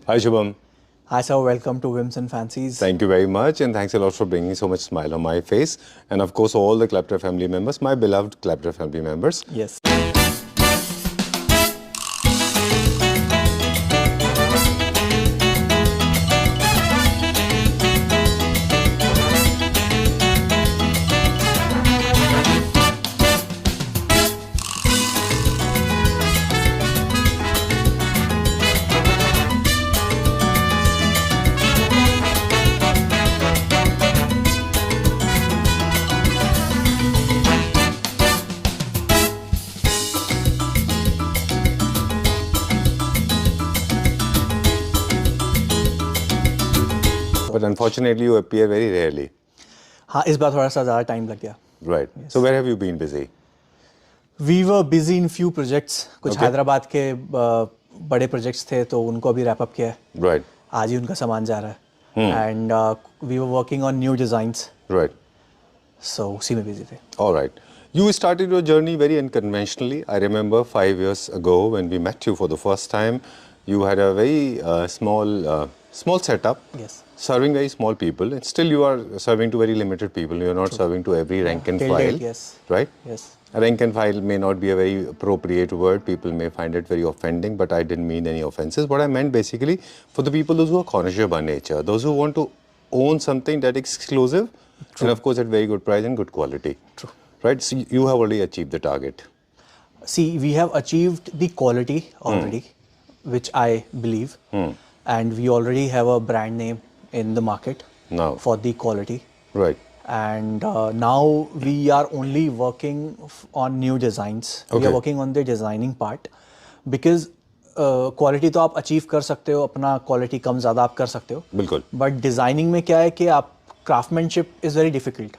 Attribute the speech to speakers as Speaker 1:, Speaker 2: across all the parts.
Speaker 1: Hi Shubham.
Speaker 2: Hi sir, welcome to Whims and Fancies.
Speaker 1: Thank you very much, and thanks a lot for bringing so much smile on my face. And of course, all the Clapter family members, my beloved Clapter family members.
Speaker 2: Yes.
Speaker 1: But unfortunately, you appear very rarely.
Speaker 2: हाँ, इस बार थोड़ा सा ज़्यादा time लग गया.
Speaker 1: Right. So where have you been busy?
Speaker 2: We were busy in few projects. कुछ
Speaker 1: Okay.
Speaker 2: Hyderabad के बड़े प्रोजेक्ट्स थे तो उनको अभी रैप अप किया है.
Speaker 1: Right.
Speaker 2: आज ही उनका सामान जा रहा है. And we were working on new designs.
Speaker 1: Right.
Speaker 2: So उसी में busy थे.
Speaker 1: All right. You started your journey very unconventionally. I remember 5 years ago when we met you for the first time, you had a very small setup.
Speaker 2: Yes.
Speaker 1: Serving very small people, and still you are serving to very limited people. You are not serving to every rank and
Speaker 2: Till
Speaker 1: file.
Speaker 2: date, yes.
Speaker 1: Right?
Speaker 2: Yes.
Speaker 1: Rank and file may not be a very appropriate word. People may find it very offending, but I didn't mean any offenses. What I meant basically for the people those who are connoisseur by nature, those who want to own something that is exclusive, and of course at very good price and good quality.
Speaker 2: True.
Speaker 1: Right? So you have already achieved the target.
Speaker 2: See, we have achieved the quality already, which I believe, and we already have a brand name in the market
Speaker 1: Now.
Speaker 2: for the quality.
Speaker 1: Right.
Speaker 2: And now we are only working on new designs. We
Speaker 1: Okay.
Speaker 2: are working on the designing part because quality तो आप achieve कर सकते हो, अपना quality कम ज़्यादा आप कर सकते हो.
Speaker 1: बिल्कुल.
Speaker 2: But designing में क्या है कि आप craftsmanship is very difficult.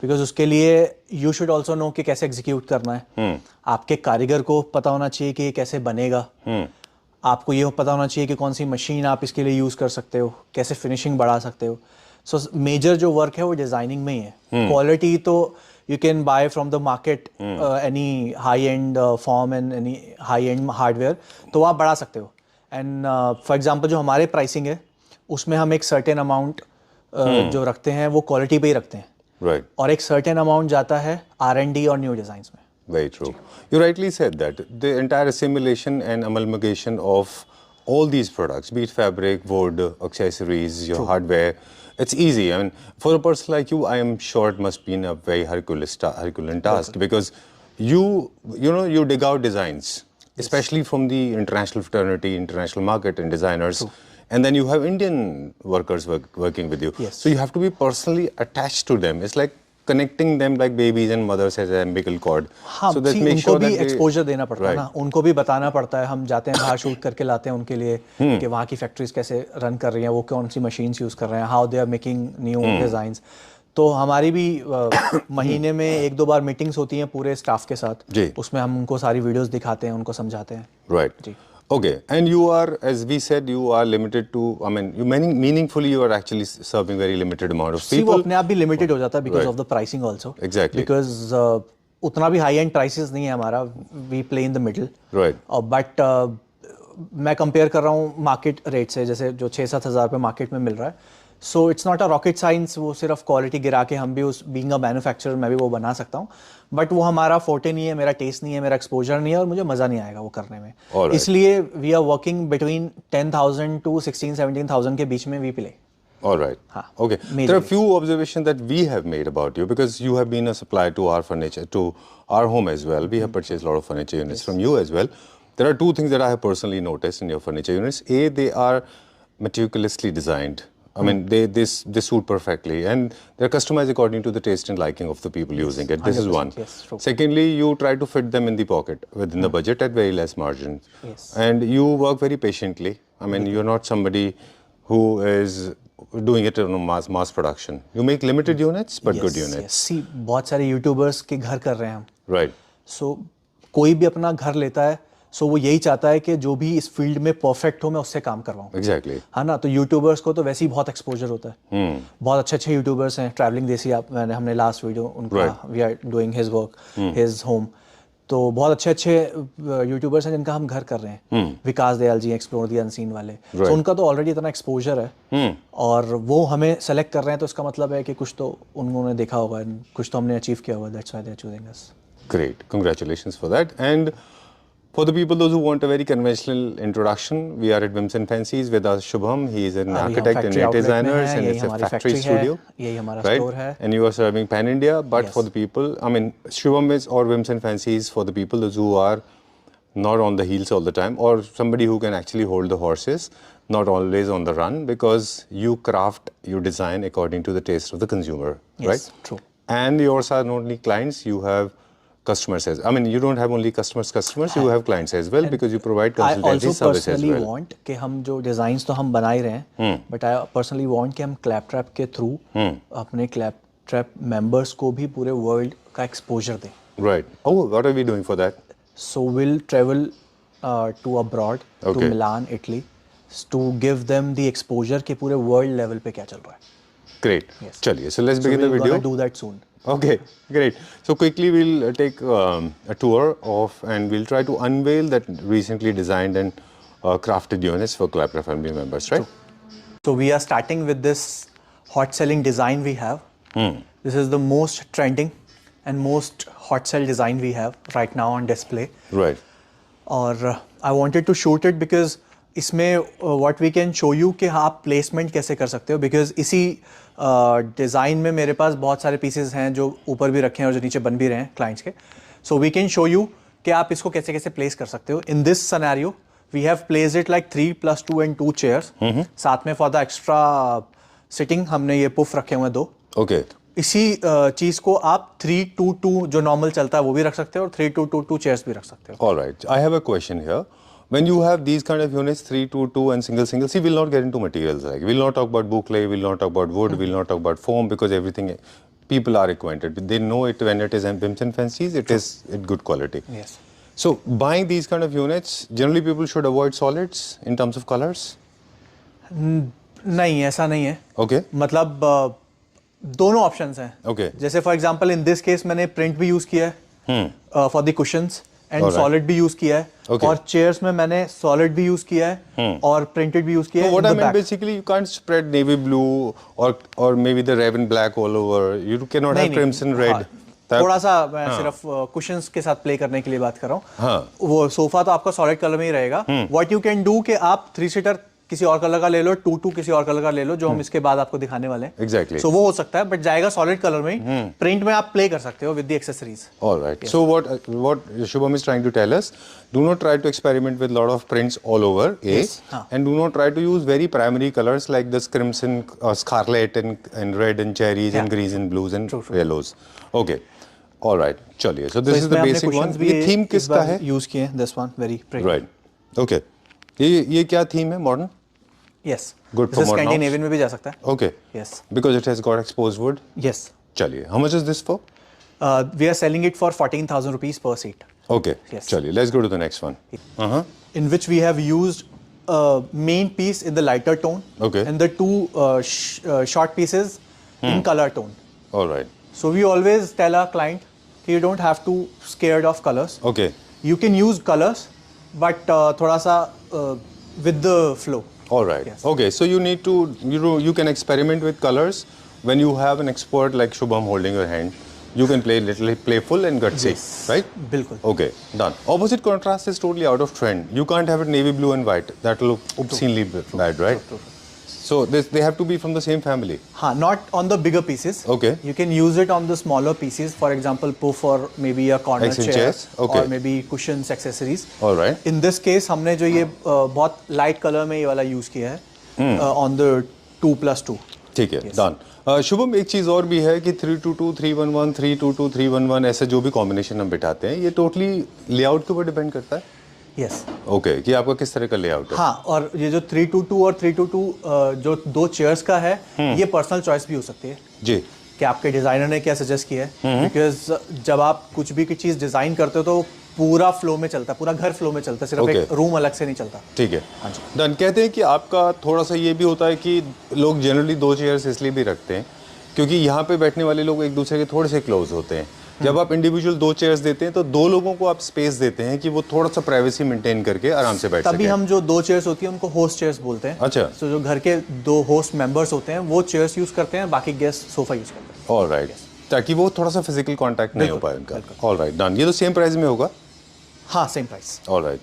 Speaker 2: Because उसके लिए you should also know कि कैसे execute करना है. आपके कारीगर को पता होना चाहिए कि ये कैसे बनेगा. आपको ये पता होना चाहिए कि कौन सी मशीन आप इसके लिए यूज़ कर सकते हो, कैसे फिनिशिंग बढ़ा सकते हो. सो मेजर जो वर्क है वो डिज़ाइनिंग में ही है. क्वालिटी तो you can buy from the market any high and form and any high and hardware, तो आप बढ़ा सकते हो. एंड फॉर एग्जांपल जो हमारे प्राइसिंग है उसमें हम एक सर्टेन अमाउंट जो रखते हैं वो क्वालिटी पे ही रखते हैं.
Speaker 1: Right.
Speaker 2: और एक सर्टेन अमाउंट जाता है R&D और न्यू डिज़ाइंस में.
Speaker 1: Very true. You rightly said that the entire assimilation and amalgamation of all these products, be it fabric, wood, accessories, your hardware, it's easy. I mean, for a person like you, I am sure it must be a very Herculean task because you dig out designs, especially from the international fraternity, international market and designers. And then you have Indian workers working with you.
Speaker 2: Yes.
Speaker 1: So you have to be personally attached to them. It's like connecting them like babies and mothers as an umbilical cord.
Speaker 2: हाँ,
Speaker 1: so that
Speaker 2: see,
Speaker 1: make
Speaker 2: उनको
Speaker 1: sure
Speaker 2: भी
Speaker 1: that they-
Speaker 2: exposure देना पड़ता है
Speaker 1: Right.
Speaker 2: ना, उनको भी बताना पड़ता है. हम जाते हैं बाहर शूट करके लाते हैं उनके लिए कि वहाँ की फैक्ट्रीज कैसे रन कर रही हैं, वो कौन सी मशीन्स यूज़ कर रहे हैं, how they are making new designs. तो हमारी भी महीने में 1-2 बार मीटिंग्स होती हैं पूरे स्टाफ के साथ.
Speaker 1: जी.
Speaker 2: उसमें हम उनको सारी वीडियोस दिखाते हैं, उनको समझाते हैं.
Speaker 1: Right.
Speaker 2: जी.
Speaker 1: Okay. And you are, as we said, you are limited to, I mean, meaningfully you are actually serving very limited amount of
Speaker 2: See, वो
Speaker 1: people.
Speaker 2: अपने आप भी लिमिटेड हो जाता है because
Speaker 1: Right.
Speaker 2: Of the pricing also.
Speaker 1: Exactly.
Speaker 2: Because उतना भी high end prices नहीं है हमारा. We play in the middle.
Speaker 1: Right.
Speaker 2: But मैं कंपेयर कर रहा हूँ मार्केट रेट से, जैसे जो 6-7 हज़ार पे मार्केट में मिल रहा है. So it's not a rocket science. वो सिर्फ क्वालिटी गिरा के हम भी उस बीइंग अ मैन्युफैक्चरर मैं भी वो बना सकता हूँ. बट वो हमारा फोर्टे नहीं है, मेरा टेस्ट नहीं है, मेरा एक्सपोजर नहीं है और मुझे मज़ा नहीं आएगा वो करने में.
Speaker 1: Alright.
Speaker 2: इसलिए we are working between 10,000 to 16,000-17,000 के बीच में वी प्ले.
Speaker 1: All right.
Speaker 2: हाँ,
Speaker 1: Okay. There are
Speaker 2: majorly.
Speaker 1: few observations that we have made about you because you have been a supplier to our furniture, to our home as well. We have purchased a lot of furniture units from you as well. There are two things that I have personally noticed in your furniture units. A, they are meticulously designed. I mean, they suit perfectly and they're customized according to the taste and liking of the people using it. This is
Speaker 2: 100%,
Speaker 1: one.
Speaker 2: yes, true.
Speaker 1: Secondly, you try to fit them in the pocket within the budget at very less margin.
Speaker 2: Yes.
Speaker 1: And you work very patiently. I mean, you're not somebody who is doing it on a mass production. You make limited units, but good units.
Speaker 2: See, बहुत सारे YouTubers के घर कर रहे हैं हम.
Speaker 1: Right.
Speaker 2: सो कोई भी अपना घर लेता है सो वो यही चाहता है कि जो भी इस फील्ड में परफेक्ट हो मैं उससे काम करवाऊँ.
Speaker 1: Exactly.
Speaker 2: है ना. तो यूट्यूबर्स को तो वैसे ही बहुत एक्सपोजर होता है. बहुत अच्छे अच्छे यूट्यूबर्स हैं. ट्रैवलिंग देसी आप हमने लास्ट वीडियो उनका we are doing his work his home. तो बहुत अच्छे अच्छे यूट्यूबर्स हैं जिनका हम घर कर रहे हैं, विकास Dayal ji, explore the unseen वाले, तो उनका तो ऑलरेडी इतना एक्सपोजर है और वो हमें सेलेक्ट कर रहे हैं, तो इसका मतलब है कि कुछ तो उन्होंने देखा होगा, कुछ तो हमने अचीव किया होगा, that's why they are choosing us.
Speaker 1: Great, congratulations for that. And for the people, those who want a very conventional introduction, we are at Whims and Fancies with us Shubham. He is an architect and interior designer, and it's a factory studio,
Speaker 2: यही हमारा
Speaker 1: right?
Speaker 2: Store है.
Speaker 1: And you are serving Pan India, but
Speaker 2: Yes.
Speaker 1: for the people, I mean, Shubham is or Whims and Fancies for the people those who are not on the heels all the time, or somebody who can actually hold the horses, not always on the run, because you craft, you design according to the taste of the consumer,
Speaker 2: Yes,
Speaker 1: right?
Speaker 2: true.
Speaker 1: And yours are not only clients, you have customers as, I mean, you don't have only customers, you have clients as well, because you provide
Speaker 2: I
Speaker 1: consultancy
Speaker 2: also
Speaker 1: service as
Speaker 2: personally
Speaker 1: well.
Speaker 2: want कि हम जो designs तो हम बना ही रहे हैं, but I personally want कि हम क्लैपट्रैप के थ्रू अपने क्लैपट्रैप मेंबर्स को भी पूरे वर्ल्ड का एक्सपोजर दें.
Speaker 1: Right. Oh, what are we doing for that?
Speaker 2: So we'll travel to abroad, to
Speaker 1: Okay.
Speaker 2: Milan, Italy, to give them the exposure कि पूरे world level पे क्या चल रहा है.
Speaker 1: Great.
Speaker 2: Yes.
Speaker 1: चलिए, so let's
Speaker 2: So
Speaker 1: begin the
Speaker 2: we're
Speaker 1: video.
Speaker 2: gonna do that soon.
Speaker 1: Okay, great. So quickly we'll take a tour of, and we'll try to unveil that recently designed and crafted units for Claptra family members, right?
Speaker 2: So we are starting with this hot selling design we have. This is the most trending and most hot sell design we have right now on display.
Speaker 1: Right.
Speaker 2: और I wanted to shoot it because इसमें what we can show you कि आप placement कैसे कर सकते हो, because इसी design में मेरे पास बहुत सारे pieces हैं जो ऊपर भी रखे हैं और जो नीचे बन भी रहे हैं clients के. So we can show you कि आप इसको कैसे कैसे place कर सकते हो. In this scenario, we have placed it like 3 + 2 and 2 chairs. साथ में for the extra sitting हमने ये puff रखे हुए हैं 2.
Speaker 1: Okay.
Speaker 2: इसी चीज़ को आप 3-2-2 जो नॉर्मल चलता है वो भी रख सकते हो और 3-2-2 चेयर्स भी रख सकते हो.
Speaker 1: All right. I have a question here. When you have these kind of units, 3-2-2 and single, see, we'll not get into materials. Like, we'll not talk about boucle, we'll not talk about wood, we'll not talk about foam, because everything, people are acquainted. They know it when it is Whims and Fancies, it is at good quality.
Speaker 2: Yes.
Speaker 1: So, buying these kind of units, generally people should avoid solids in terms of colors.
Speaker 2: नहीं, ऐसा नहीं है.
Speaker 1: Okay.
Speaker 2: मतलब दोनों options हैं.
Speaker 1: Okay.
Speaker 2: जैसे for example in this case मैंने print भी यूज किया है for the cushions and
Speaker 1: Alright.
Speaker 2: Solid भी यूज किया है.
Speaker 1: Okay.
Speaker 2: और चेयर्स में मैंने सॉलिड भी यूज किया है और प्रिंटेड भी यूज किया
Speaker 1: So
Speaker 2: है.
Speaker 1: what
Speaker 2: in
Speaker 1: I
Speaker 2: the
Speaker 1: meant
Speaker 2: back.
Speaker 1: basically, you can't spread navy blue or maybe the raven black all over. You cannot
Speaker 2: नहीं,
Speaker 1: have crimson
Speaker 2: नहीं,
Speaker 1: red.
Speaker 2: हाँ, थोड़ा सा मैं सिर्फ कुशंस के साथ प्ले करने के लिए बात कर रहा हूँ.
Speaker 1: हाँ.
Speaker 2: वो सोफा तो आपका सॉलिड कलर में ही रहेगा. व्हाट यू कैन डू कि आप 3 सीटर किसी और कलर का ले लो, 2-2 किसी और कलर का ले लो, जो हम इसके बाद आपको दिखाने वाले हैं.
Speaker 1: Exactly.
Speaker 2: सो वो हो सकता है, बट जाएगा सॉलिड कलर में ही. प्रिंट में आप प्ले कर सकते हो with the accessories.
Speaker 1: All right. So what Shubham is trying to tell us, do not try to experiment with lot of prints all over,
Speaker 2: Yes.
Speaker 1: and do not try to use very primary colors like this crimson, scarlet, and red, and cherries, and
Speaker 2: Yeah.
Speaker 1: greens, and blues, and
Speaker 2: True.
Speaker 1: yellows. Okay. All right. चलिए. So this is the basic one. ये theme किसका है?
Speaker 2: Use किए हैं. This one very pretty.
Speaker 1: Right. Okay. ये क्या theme है? Modern?
Speaker 2: Yes.
Speaker 1: Good for
Speaker 2: this
Speaker 1: modern
Speaker 2: Scandinavian में भी जा सकता है.
Speaker 1: Okay.
Speaker 2: Yes.
Speaker 1: Because it has got exposed wood.
Speaker 2: Yes.
Speaker 1: चलिए. How much is this for?
Speaker 2: We are selling it for 14,000 rupees per seat.
Speaker 1: Okay.
Speaker 2: Yes.
Speaker 1: चलिए. Let's go to the next one.
Speaker 2: In which we have used main piece in the lighter tone.
Speaker 1: Okay.
Speaker 2: And the two short pieces in color tone.
Speaker 1: All right.
Speaker 2: So we always tell our client that you don't have to scared of colors.
Speaker 1: Okay.
Speaker 2: You can use colors, but थोड़ा सा with the flow.
Speaker 1: All right.
Speaker 2: Yes.
Speaker 1: Okay. So you need to you can experiment with colors when you have an expert like Shubham holding your hand. You can play little playful and gutsy,
Speaker 2: Yes.
Speaker 1: right?
Speaker 2: बिल्कुल.
Speaker 1: Okay. Done. Opposite contrast is totally out of trend. You can't have it navy blue and white. That will look obscenely bad, right?
Speaker 2: True.
Speaker 1: So they have to be from the same family.
Speaker 2: हाँ, not on the bigger pieces.
Speaker 1: Okay.
Speaker 2: You can use it on the smaller pieces. For example, puff or maybe a corner
Speaker 1: Accent
Speaker 2: chair
Speaker 1: chairs. Okay.
Speaker 2: or maybe cushions, accessories.
Speaker 1: All right.
Speaker 2: In this case, हमने जो ये बहुत light color में ये वाला use किया है on the 2+2.
Speaker 1: ठीक है. Done. शुभम एक चीज़ और भी है कि 322, 311, 322, 311 ऐसे जो भी कॉम्बिनेशन हम बिठाते हैं ये टोटली लेआउट के ऊपर डिपेंड करता है.
Speaker 2: Yes.
Speaker 1: ओके कि आपका किस तरह का लेआउट है.
Speaker 2: हाँ, और ये जो 322 और 322 जो 2 चेयर्स का है, ये पर्सनल चॉइस भी हो सकती है
Speaker 1: जी.
Speaker 2: कि आपके डिजाइनर ने क्या सजेस्ट किया है. बिकॉज जब आप कुछ भी की चीज डिजाइन करते हो तो पूरा फ्लो में चलता है, पूरा घर फ्लो में चलता है, सिर्फ
Speaker 1: Okay.
Speaker 2: एक रूम अलग से नहीं चलता.
Speaker 1: ठीक है.
Speaker 2: हाँ जी.
Speaker 1: डन. कहते हैं कि आपका थोड़ा सा ये भी होता है कि लोग जनरली 2 चेयर्स इसलिए भी रखते हैं क्योंकि यहाँ पे बैठने वाले लोग एक दूसरे के थोड़े से क्लोज होते हैं. जब आप इंडिविजुअल 2 चेयर्स देते हैं तो 2 लोगों को आप स्पेस देते हैं कि वो थोड़ा सा प्राइवेसी मेंटेन करके आराम से बैठ
Speaker 2: तभी
Speaker 1: सकें।
Speaker 2: हम जो 2 चेयर्स होती है उनको होस्ट चेयर्स बोलते हैं।
Speaker 1: अच्छा।
Speaker 2: तो जो घर के 2 होस्ट मेंबर्स होते हैं वो चेयर्स यूज करते हैं, बाकी गेस्ट सोफा यूज करते हैं।
Speaker 1: ऑलराइट, ताकि वो थोड़ा सा फिजिकल कांटेक्ट नहीं हो पाए उनका। Alright, done. ये तो सेम प्राइस में होगा?
Speaker 2: हाँ, सेम प्राइस।
Speaker 1: ऑलराइट,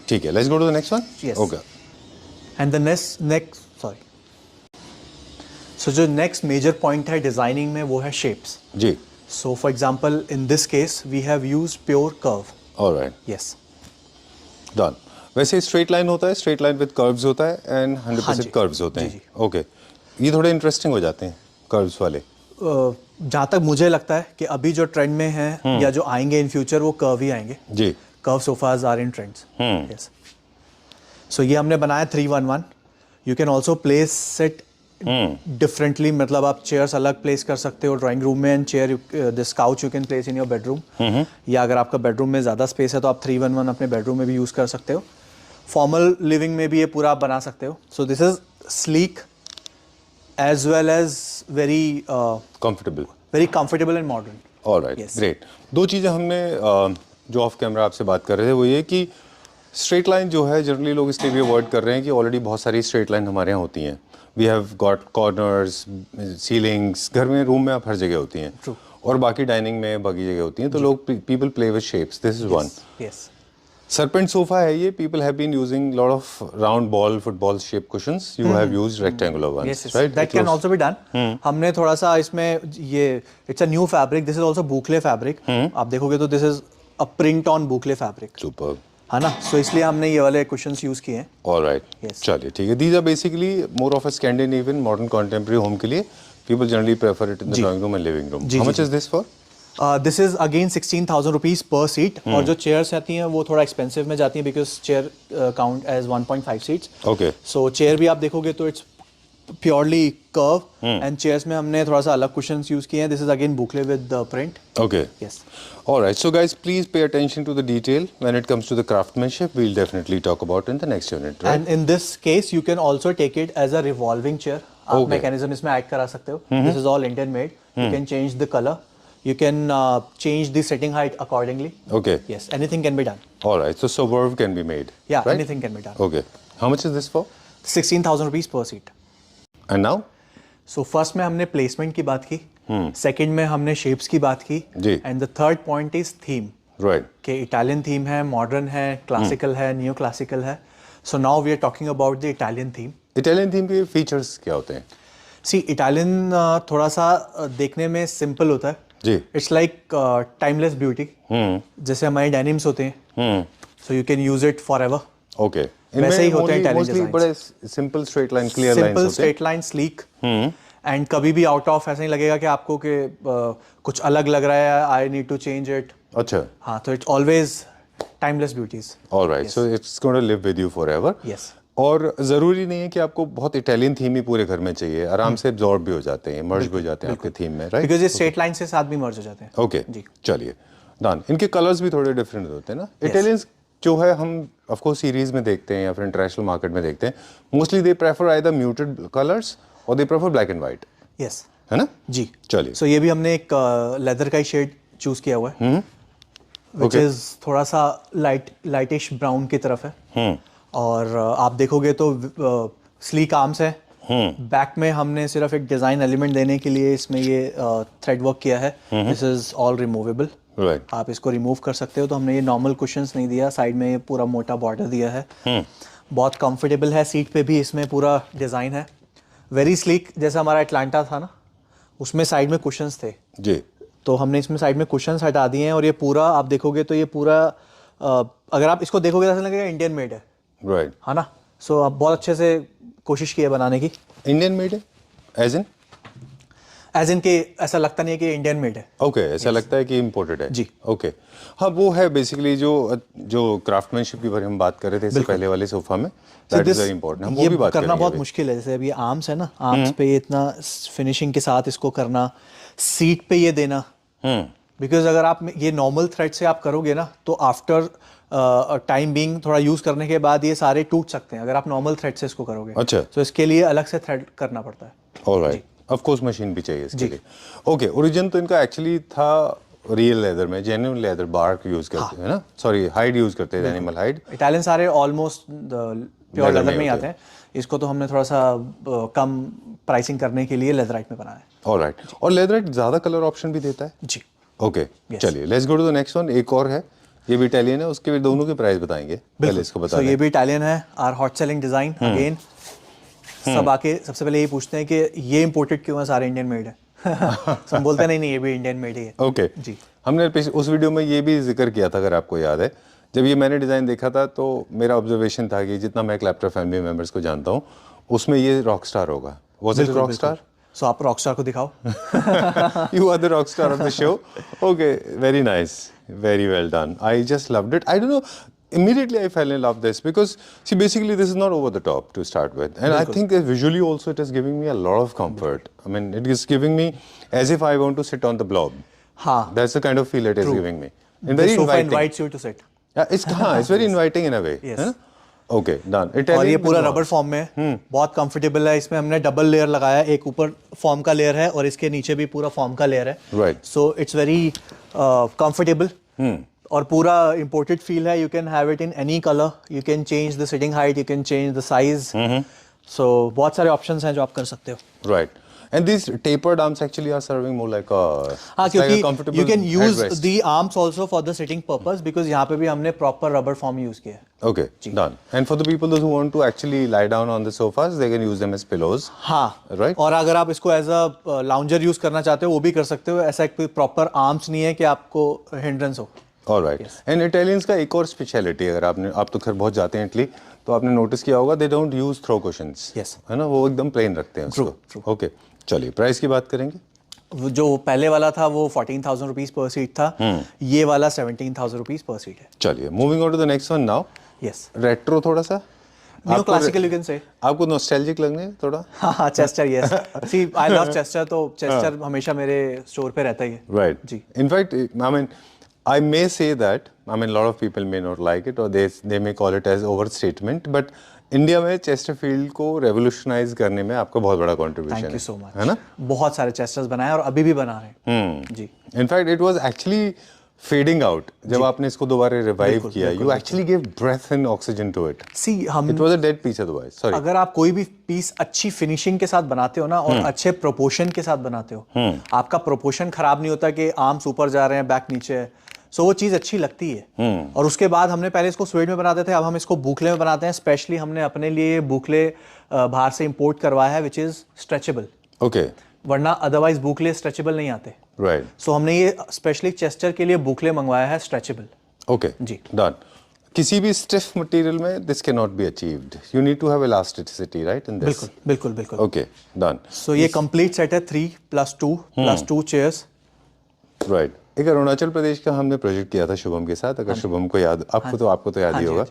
Speaker 1: ठीक है। Let's go to the next one.
Speaker 2: Yes.
Speaker 1: Okay.
Speaker 2: And the so जो नेक्स्ट मेजर पॉइंट है डिजाइनिंग में वो है शेप्स।
Speaker 1: जी।
Speaker 2: So for example in this case we have used pure curve.
Speaker 1: Alright,
Speaker 2: yes,
Speaker 1: done. वैसे straight line होता है, straight line with curves होता है एंड 100%
Speaker 2: हाँ जी।
Speaker 1: कर्व्स होते
Speaker 2: जी,
Speaker 1: हैं।
Speaker 2: जी।
Speaker 1: ओके, ये थोड़े इंटरेस्टिंग हो जाते हैं कर्व्स वाले।
Speaker 2: जहाँ तक मुझे लगता है कि अभी जो ट्रेंड में है या जो आएंगे इन फ्यूचर वो कर्व ही आएंगे।
Speaker 1: जी।
Speaker 2: Curve sofas are in trends. Yes. So ये हमने बनाया 311। You can also place it differently, मतलब आप चेयर्स अलग प्लेस कर सकते हो ड्राइंग रूम में, and chair this couch you can place in your bedroom. या अगर आपका बेडरूम में ज़्यादा स्पेस है तो आप 311 अपने बेडरूम में भी यूज़ कर सकते हो। फॉर्मल लिविंग में भी ये पूरा आप बना सकते हो। So this is sleek as well as very comfortable and modern.
Speaker 1: All right,
Speaker 2: Yes.
Speaker 1: Great. 2 चीज़ें हमने जो ऑफ कैमरा आपसे बात कर रहे थे वो ये कि स्ट्रेट लाइन जो है जनरली लोग इसलिए भी अवॉइड कर रहे हैं कि ऑलरेडी बहुत सारी स्ट्रेट लाइन हमारे यहाँ होती हैं। We have got corners, ceilings, घर में रूम में आप हर जगह होती हैं।
Speaker 2: True.
Speaker 1: और बाकी डाइनिंग में बाकी जगह होती हैं, तो लोग people play with shapes. This is one.
Speaker 2: Yes.
Speaker 1: Serpent sofa है ये। People have been using lot of round ball football shape cushions. You have used rectangular ones, right?
Speaker 2: That can also be done. हमने थोड़ा सा इसमें ये it's a new fabric, this is also boucle fabric. आप देखोगे तो this is a print on boucle fabric,
Speaker 1: superb,
Speaker 2: है ना? सो इसलिए हमने ये वाले कुशंस यूज किए हैं।
Speaker 1: ऑलराइट।
Speaker 2: Yes.
Speaker 1: चलिए, ठीक है। These are basically more of a Scandinavian modern contemporary home के लिए people generally prefer it in the drawing room and living room. How much is this for?
Speaker 2: This is again 16,000 rupees पर seat. और जो chairs आती हैं वो थोड़ा expensive में जाती हैं because chair count as 1.5 seats.
Speaker 1: Okay.
Speaker 2: So chair भी आप देखोगे तो it's purely curve, and chairs में हमने थोड़ा सा अलग कुशंस यूज किए हैं। This is again boucle with the print.
Speaker 1: Okay.
Speaker 2: Yes.
Speaker 1: All right. So, guys, please pay attention to the detail when it comes to the craftsmanship. We'll definitely talk about in the next unit, right?
Speaker 2: And in this case, you can also take it as a revolving chair. आप
Speaker 1: Okay.
Speaker 2: mechanism इसमें add करा सकते हो. This is all Indian made. You can change the color. You can change the sitting height accordingly.
Speaker 1: Okay.
Speaker 2: Yes, anything can be done.
Speaker 1: All right. So, Suburb can be made.
Speaker 2: Yeah,
Speaker 1: right?
Speaker 2: anything can be done.
Speaker 1: Okay. How much is this for?
Speaker 2: 16,000 rupees per seat.
Speaker 1: And now?
Speaker 2: So first में हमने placement की बात की, second में हमने shapes की बात की,
Speaker 1: जी।
Speaker 2: And the third point is theme.
Speaker 1: Right.
Speaker 2: कि इटालियन थीम है, मॉडर्न है, क्लासिकल है, नियो क्लासिकल है। So now we are talking about the Italian theme.
Speaker 1: Italian theme के features क्या होते हैं?
Speaker 2: सी इटालियन थोड़ा सा देखने में सिंपल होता है।
Speaker 1: जी।
Speaker 2: It's like timeless beauty. जैसे हमारे डेनिम्स होते हैं, so you can use it forever.
Speaker 1: Okay.
Speaker 2: वैसे ही होते हैं Italian
Speaker 1: mostly
Speaker 2: designs.
Speaker 1: बड़े simple straight line, clear lines
Speaker 2: simple
Speaker 1: होते हैं।
Speaker 2: स्ट्रेट लाइन, स्लीक, एंड कभी भी आउट ऑफ ऐसा नहीं लगेगा कि आपको कि कुछ अलग लग रहा है, I need to change it.
Speaker 1: अच्छा।
Speaker 2: हाँ, तो it's always timeless beauties.
Speaker 1: All right. So, it's going to live with you forever.
Speaker 2: Yes.
Speaker 1: और ज़रूरी नहीं है कि आपको बहुत इटालियन थीम ही पूरे घर में चाहिए। आराम से एब्जॉर्ब भी हो जाते हैं, मर्ज भी हो जाते हैं आपके थीम में, राइट?
Speaker 2: बिकॉज ये स्ट्रेट लाइन से साथ भी मर्ज हो जाते हैं।
Speaker 1: ओके,
Speaker 2: जी।
Speaker 1: चलिए, डन। इनके कलर्स भी थोड़े डिफरेंट होते हैं ना। इटालियंस जो है हम ऑफ कोर्स सीरीज में देखते हैं या फिर इंटरनेशनल मार्केट में देखते हैं, mostly they prefer either muted colours और they prefer black and white,
Speaker 2: yes,
Speaker 1: है ना?
Speaker 2: जी।
Speaker 1: चलिए।
Speaker 2: सो ये भी हमने एक लेदर का ही शेड चूज किया हुआ है, विच
Speaker 1: Okay.
Speaker 2: इज थोड़ा सा लाइटिश ब्राउन की तरफ है। और आप देखोगे तो स्लीक आर्म्स है। बैक में हमने सिर्फ एक डिजाइन एलिमेंट देने के लिए इसमें ये थ्रेड वर्क किया है। This is all removable.
Speaker 1: Right.
Speaker 2: आप इसको रिमूव कर सकते हो। तो हमने ये नॉर्मल कुशंस नहीं दिया, साइड में ये पूरा मोटा बॉर्डर दिया है। बहुत कंफर्टेबल है। सीट पे भी इसमें पूरा डिज़ाइन है, वेरी स्लीक। जैसा हमारा एटलांटा था ना, उसमें साइड में कुशंस थे,
Speaker 1: जी।
Speaker 2: तो हमने इसमें साइड में कुशंस हटा दिए हैं। और ये पूरा आप देखोगे तो ये पूरा अगर आप इसको देखोगे तो ऐसा लगेगा इंडियन मेड है,
Speaker 1: राइट।
Speaker 2: है ना? सो आप बहुत अच्छे से कोशिश की है बनाने की।
Speaker 1: इंडियन मेड है
Speaker 2: एज इन के ऐसा लगता नहीं है कि इंडियन मेड है।
Speaker 1: ओके, ऐसा लगता है कि इम्पोर्टेड है।
Speaker 2: जी।
Speaker 1: ओके, हाँ, वो है बेसिकली जो क्राफ्टमैनशिप की बारे में बात कर रहे थे इससे पहले वाले सोफा में, दैट इज वेरी इंपॉर्टेंट। हम वो भी बात
Speaker 2: करना बहुत
Speaker 1: करेंगे
Speaker 2: मुश्किल है। जैसे अभी आर्म्स है ना, आर्म्स पे ये इतना फिनिशिंग के साथ इसको करना, सीट पे ये देना, बिकॉज अगर आप ये नॉर्मल थ्रेड से आप करोगे ना तो आफ्टर टाइम बीइंग थोड़ा यूज करने के बाद ये सारे टूट सकते हैं अगर आप नॉर्मल थ्रेड से इसको करोगे।
Speaker 1: अच्छा।
Speaker 2: तो इसके लिए अलग से थ्रेड करना पड़ता है।
Speaker 1: ऑलराइट, ऑफ कोर्स मशीन भी चाहिए इसके लिए। ओके, ओरिजिन तो इनका एक्चुअली था रियल लेदर में, जेन्युइन लेदर बार्क यूज करते हैं ना, सॉरी हाइड यूज करते हैं, एनिमल हाइड।
Speaker 2: इटालियन सारे ऑलमोस्ट प्योर
Speaker 1: Leather
Speaker 2: लेदर
Speaker 1: में
Speaker 2: में ही
Speaker 1: होते
Speaker 2: आते हैं। इसको तो हमने थोड़ा सा कम प्राइसिंग करने के लिए लेदराइट में बनाया है।
Speaker 1: ऑलराइट, और लेदराइट ज्यादा कलर ऑप्शन भी देता है।
Speaker 2: जी
Speaker 1: ओके चलिए let's go to the next one. एक और है, ये भी इटालियन है, उसके भी दोनों के प्राइस बताएंगे, पहले इसको बता
Speaker 2: तो
Speaker 1: दें।
Speaker 2: ये भी इटालियन है, are hot selling design again. सब आके सबसे पहले ये पूछते हैं कि ये इंपोर्टेड क्यों है, सारे इंडियन मेड है। So हम बोलते नहीं ये भी इंडियन मेड ही है।
Speaker 1: ओके
Speaker 2: जी।
Speaker 1: हमने उस वीडियो में ये भी जिक्र किया था, अगर आपको याद है, जब ये मैंने डिज़ाइन देखा था तो मेरा ऑब्जर्वेशन था कि जितना मैं क्लैप्टर फैमिली मेंबर्स को जानता हूँ उसमें ये रॉक स्टार होगा। Was it rock star?
Speaker 2: So आप रॉकस्टार को दिखाओ।
Speaker 1: You are the rock star of the show. Okay, very nice, very well done. I just loved it. I don't know. Immediately I fell in love with this because see basically this is not over the top to start with, and I think that visually also it is giving me a lot of comfort. I mean it is giving me as if I want to sit on the blob.
Speaker 2: हाँ,
Speaker 1: That's the kind of feel it is giving me. And
Speaker 2: the
Speaker 1: very
Speaker 2: sofa
Speaker 1: inviting.
Speaker 2: invites you to sit.
Speaker 1: Yeah, it's very inviting in a way.
Speaker 2: Yes.
Speaker 1: है ना? Okay, done.
Speaker 2: और
Speaker 1: Italian
Speaker 2: ये पूरा
Speaker 1: with
Speaker 2: rubber form में है, बहुत comfortable है। इसमें हमने डबल लेयर लगाया है, एक ऊपर फॉर्म का लेयर है और इसके नीचे भी पूरा फॉर्म का लेयर है।
Speaker 1: Right.
Speaker 2: So it's very comfortable और पूरा इंपोर्टेड फील है। You can have it in any colour, you can change the sitting height, you can change the size. So बहुत सारे ऑप्शंस हैं जो आप कर सकते हो।
Speaker 1: Right. And these tapered arms actually are serving more like a,
Speaker 2: हाँ,
Speaker 1: it's like a
Speaker 2: क्योंकि
Speaker 1: comfortable
Speaker 2: you can use
Speaker 1: headrest.
Speaker 2: The arms also for the sitting purpose, because यहाँ पे भी हमने प्रॉपर रबर फॉर्म यूज किया है।
Speaker 1: Okay, done. And for the people those who want to actually lie down on the sofas, they can use them as pillows.
Speaker 2: हाँ,
Speaker 1: Right.
Speaker 2: और अगर आप इसको एज अ लाउंजर यूज करना चाहते हो वो भी कर सकते हो। ऐसा कोई प्रॉपर आर्म्स नहीं है कि आपको हिंड्रेंस हो।
Speaker 1: All right. And Italians का एक और स्पेशलिटी, अगर आप तो खैर बहुत जाते हैं इटली, तो आपने नोटिस किया होगा, they don't use throw cushions.
Speaker 2: Yes.
Speaker 1: है ना, वो एकदम प्लेन रखते हैं उसको। Okay. चलिए प्राइस की बात करेंगे।
Speaker 2: वो जो पहले वाला था वो 14,000 रुपीज पर सीट था, ये वाला 17,000 रुपीज पर सीट है।
Speaker 1: चलिए moving on to the next one now.
Speaker 2: Yes,
Speaker 1: retro थोड़ा सा
Speaker 2: new classical you can say.
Speaker 1: आपको नॉस्टैल्जिक लगने थोड़ा।
Speaker 2: हाँ, Chester, yes. See I love Chester, तो चेस्टर हमेशा मेरे स्टोर पे रहता ही है।
Speaker 1: Right.
Speaker 2: जी।
Speaker 1: In fact, I mean, I may say that, I mean, a lot of people may not like it or they may call it as overstatement, but India में Chesterfield को revolutionise करने में आपका बहुत बड़ा कंट्रीब्यूशन है।
Speaker 2: Thank you so much.
Speaker 1: है ना?
Speaker 2: बहुत सारे चेस्टर्स बनाए और अभी भी बना रहे हैं। जी।
Speaker 1: In fact it was actually fading out जब आपने इसको दोबारा रिवाइव किया। You actually give breath and oxygen to it.
Speaker 2: See हम
Speaker 1: it was a dead piece otherwise. Sorry.
Speaker 2: अगर आप कोई भी पीस अच्छी फिनिशिंग के साथ बनाते हो ना और अच्छे प्रोपोर्शन के साथ बनाते हो, आपका प्रोपोर्शन खराब नहीं होता कि आर्म्स ऊपर जा रहे हैं, बैक नीचे है। सो वो चीज़ अच्छी लगती है। और उसके बाद हमने पहले इसको स्वेड में बनाते थे, अब हम इसको बूखले में बनाते हैं। स्पेशली हमने अपने लिए बूखले बाहर से इंपोर्ट करवाया है विच इज़ स्ट्रेचेबल।
Speaker 1: ओके।
Speaker 2: वरना अदरवाइज बूखले स्ट्रेचेबल नहीं आते।
Speaker 1: राइट।
Speaker 2: सो हमने ये स्पेशली चेस्टर के लिए बूखले मंगवाया है स्ट्रेचेबल।
Speaker 1: ओके
Speaker 2: जी।
Speaker 1: डन। किसी भी स्टिफ मटेरियल में this cannot be achieved. You need to have elasticity, right, in this.
Speaker 2: बिल्कुल बिल्कुल बिल्कुल।
Speaker 1: Okay done.
Speaker 2: सो ये कंप्लीट सेट है 3+2 चेयर्स।
Speaker 1: राइट। एक अरुणाचल प्रदेश का हमने प्रोजेक्ट किया था शुभम के साथ, अगर शुभम को याद, आपको तो याद ही होगा।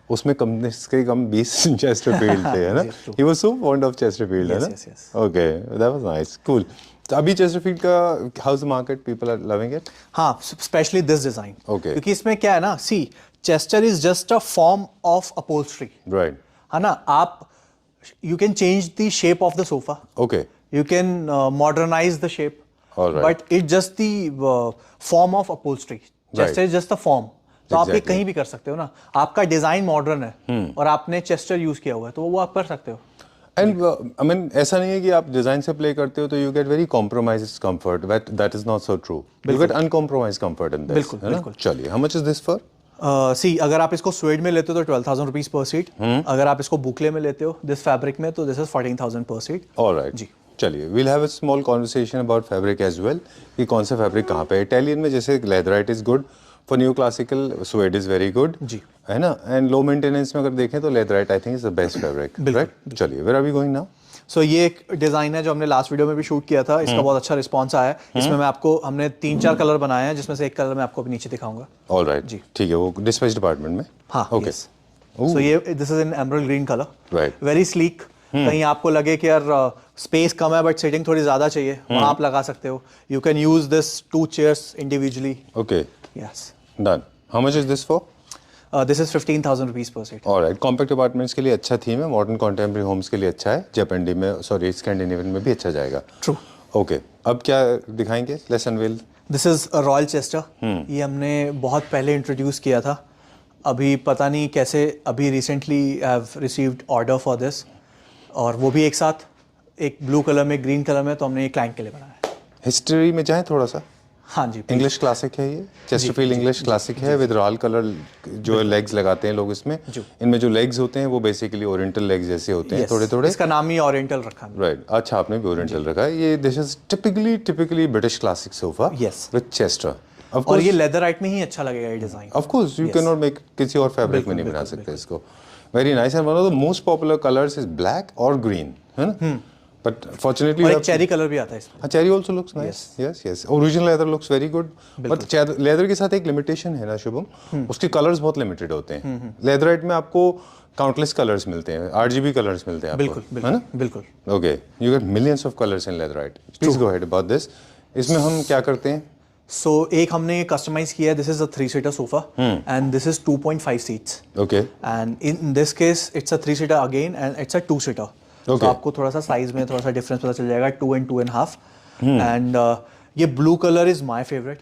Speaker 1: उसमें कम से कम 20 चेस्टरफील्ड थे, है ना? He was so fond of Chesterfield, है ना?
Speaker 2: Yes.
Speaker 1: Okay, that was nice, cool. तो अभी चेस्टरफील्ड का house market, people are loving it.
Speaker 2: हाँ, स्पेशली दिस डिजाइन।
Speaker 1: Okay.
Speaker 2: क्योंकि इसमें क्या है ना, see Chester is just a form of upholstery,
Speaker 1: right.
Speaker 2: है ना? आप you can change the shape of the sofa,
Speaker 1: okay.
Speaker 2: You can modernise the shape,
Speaker 1: All right.
Speaker 2: But it just the form of upholstery. Chester is just the form. तो आप ये
Speaker 1: Exactly.
Speaker 2: कहीं भी कर सकते हो ना। आपका डिजाइन मॉडर्न है और आपने चेस्टर यूज किया हुआ है, तो वो आप कर सकते हो।
Speaker 1: एंड आई मीन ऐसा नहीं है कि आप डिजाइन से प्ले करते हो तो you get very compromised comfort, that is not so true. You get uncompromised comfort in this.
Speaker 2: बिल्कुल, बिल्कुल।
Speaker 1: चलिए, how much is this for?
Speaker 2: See अगर आप इसको स्वेड में लेते हो तो 12,000 रुपीज पर सीट। अगर आप इसको बुकले में लेते हो दिस फैब्रिक में तो दिस इज 14,000 पर सीट।
Speaker 1: ऑलराइट
Speaker 2: जी।
Speaker 1: चलिए, we'll have a small conversation about fabric as well, कि कौन सा फैब्रिक कहाँ पे है। इटालियन में जैसे leatherite is good, for new classical suede is very good,
Speaker 2: जी,
Speaker 1: है ना? एंड लो मेंटेनेंस में अगर देखें तो leatherite I think is the best fabric, right? चलिए, where are we going now?
Speaker 2: So ये एक डिजाइन है जो हमने लास्ट वीडियो में भी शूट किया था। इसका बहुत अच्छा रिस्पांस आया है। इसमें हमने 3-4 कलर बनाए हैं, जिसमें से एक कलर मैं आपको अभी नीचे दिखाऊंगा।
Speaker 1: ऑलराइट
Speaker 2: जी।
Speaker 1: ठीक है, वो डिस्पैच डिपार्टमेंट में।
Speaker 2: हाँ,
Speaker 1: ओके।
Speaker 2: सो ये this is in emerald green colour,
Speaker 1: right.
Speaker 2: Very sleek. कहीं आपको लगे कि यार स्पेस कम है बट सिटिंग थोड़ी ज्यादा चाहिए, वहाँ आप लगा सकते हो। You can use this 2 chairs individually.
Speaker 1: Okay,
Speaker 2: yes,
Speaker 1: done. How much is this for?
Speaker 2: This is 15,000 rupees पर सीट।
Speaker 1: ऑलराइट, कॉम्पैक्ट अपार्टमेंट्स के लिए अच्छा थीम है, मॉडर्न कॉन्टेम्परेरी होम्स के लिए अच्छा है, स्कैंडिनेवियन में भी अच्छा जाएगा।
Speaker 2: ट्रू।
Speaker 1: ओके, अब क्या दिखाएंगे? Let's unveil
Speaker 2: this is royal Chester. ये हमने बहुत पहले इंट्रोड्यूस किया था, अभी पता नहीं कैसे अभी recently have received order for this, और वो भी एक साथ, एक ब्लू कलर में ग्रीन कलर में, तो हमने ये क्लाइंट के लिए बनाया है।
Speaker 1: हिस्ट्री में जाएं थोड़ा सा।
Speaker 2: हाँ जी,
Speaker 1: इंग्लिश क्लासिक है ये, चेस्टरफील्ड इंग्लिश क्लासिक है विद रॉयल कलर जो लेग्स लगाते हैं लोग इसमें। इनमें जो लेग्स होते हैं वो बेसिकली ओरिएंटल लेग्स जैसे होते हैं थोड़े थोड़े।
Speaker 2: इसका नाम ही ओरिएंटल रखा है।
Speaker 1: राइट, अच्छा आपने भी ओरिएंटल रखा है। ये this is typically British classic sofa with Chester.
Speaker 2: और ये लेदराइट में ही अच्छा लगेगा ये design.
Speaker 1: Of course you can not make, किसी और फैब्रिक में नहीं बना सकते इसको। Very nice and one of the most popular colours is black और ग्रीन, है ना? बट फॉर्चुनेटली
Speaker 2: एक चेरी कलर भी आता है इसमें।
Speaker 1: Cherry also looks nice. Yes, original leather looks very good. But leather के साथ एक लिमिटेशन है ना शुभम, उसके कलर्स बहुत लिमिटेड होते हैं। लेदराइट में आपको काउंटलेस कलर्स मिलते हैं, RGB कलर्स मिलते हैं आपको, है ना?
Speaker 2: बिल्कुल।
Speaker 1: Okay, you get millions of colours in leatherette. Please go ahead about this. इसमें हम क्या करते हैं?
Speaker 2: सो एक हमने कस्टमाइज किया है, this is a three seater sofa and this is 2.5 seats.
Speaker 1: Okay,
Speaker 2: and in this case it's a three seater again and it's a two seater. तो आपको थोड़ा सा साइज में थोड़ा सा डिफरेंस पता चल जाएगा, 2 and 2.5। एंड ये blue colour is my favourite.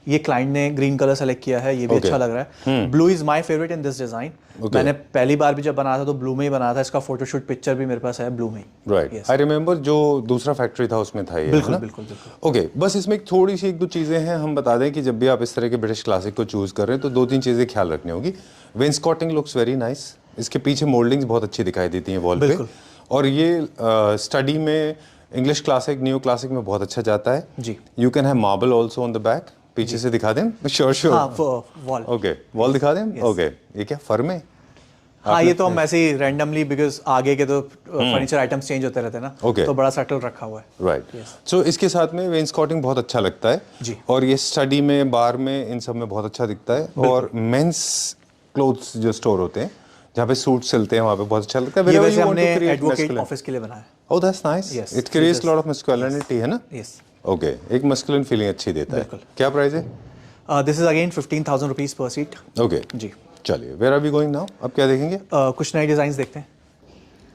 Speaker 2: ये क्लाइंट ने ग्रीन कलर सेलेक्ट किया है, ये भी अच्छा लग रहा है। Blue is my favourite in this design. मैंने पहली बार भी जब बनाया था तो ब्लू में ही बनाया था, इसका फोटोशूट पिक्चर भी मेरे पास है ब्लू में।
Speaker 1: राइट, आई रिमेंबर जो दूसरा फैक्ट्री था उसमें था ये।
Speaker 2: बिल्कुल।
Speaker 1: ओके, बस इसमें थोड़ी सी 1-2 चीज़ें हैं, हम बता दें कि जब भी आप इस तरह के ब्रिटिश क्लासिक को चूज़ कर रहे हैं तो 2-3 चीज़ें ख्याल रखनी होगी। वेंस्कॉटिंग लुक्स वेरी नाइस, इसके पीछे मोल्डिंग्स बहुत अच्छी दिखाई देती हैं वॉल पे, और ये स्टडी में इंग्लिश क्लासिक न्यू क्लासिक में बहुत अच्छा जाता है जी। You can have marble also on the back. पीछे से दिखा दें? श्योर।
Speaker 2: वॉल।
Speaker 1: ओके, वॉल दिखा दें? ओके, ये क्या फर्म है?
Speaker 2: हाँ, ये तो हम ऐसे ही रैंडमली, बिकॉज आगे के तो फर्नीचर आइटम्स चेंज होते रहते हैं ना, तो बड़ा सटल रखा हुआ है।
Speaker 1: राइट, सो इसके साथ में वेंस्कॉटिंग बहुत अच्छा लगता है जी, और ये स्टडी में, बार में, इन सब में बहुत अच्छा दिखता है। और मेंस क्लोथ्स जो स्टोर होते हैं जहाँ पे सूट सिलते हैं वहाँ पे बहुत अच्छा लगता है।
Speaker 2: ये वैसे हमने एडवोकेट ऑफिस के लिए बनाया है।
Speaker 1: Oh that's nice, it creates lot of masculinity, है ना?
Speaker 2: यस।
Speaker 1: ओके, एक मस्कुलिन फीलिंग अच्छी देता है। क्या प्राइस है?
Speaker 2: दिस इज अगेन 15,000 रुपीज पर सीट।
Speaker 1: ओके
Speaker 2: जी,
Speaker 1: चलिए, where are we going now? अब क्या देखेंगे?
Speaker 2: कुछ नए डिजाइन्स देखते हैं।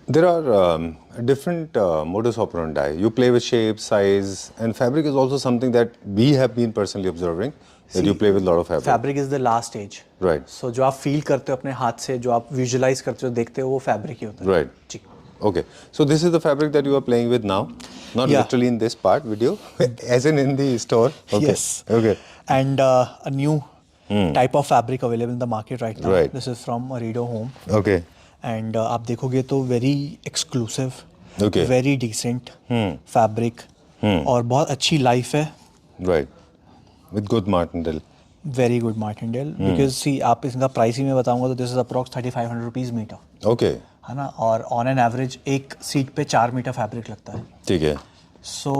Speaker 1: There are different modus operandi. You play with shape, size, and fabric is also something that we have been personally observing. That you play with a lot of fabric.
Speaker 2: Fabric is the last stage.
Speaker 1: Right.
Speaker 2: So जो आप feel करते हो अपने हाथ से, जो आप visualize करते हो, देखते हो, वो fabric ही होता है।
Speaker 1: Right.
Speaker 2: जी।
Speaker 1: Okay. So this is the fabric that you are playing with now, not literally in this part video, as in the store. Okay.
Speaker 2: Yes.
Speaker 1: Okay.
Speaker 2: And a new type of fabric available in the market right now.
Speaker 1: Right.
Speaker 2: This is from Arido Home.
Speaker 1: Okay.
Speaker 2: And आप देखोगे तो very exclusive,
Speaker 1: okay,
Speaker 2: very decent fabric, और बहुत अच्छी life है।
Speaker 1: Right. With good martindale.
Speaker 2: Very good martindale. Because see, आप इसका price ही मैं बताऊंगा तो this is approx 3,500 rupees metre.
Speaker 1: Okay.
Speaker 2: है ना? और on an average एक सीट पे 4 मीटर फैब्रिक लगता है।
Speaker 1: ठीक है।
Speaker 2: So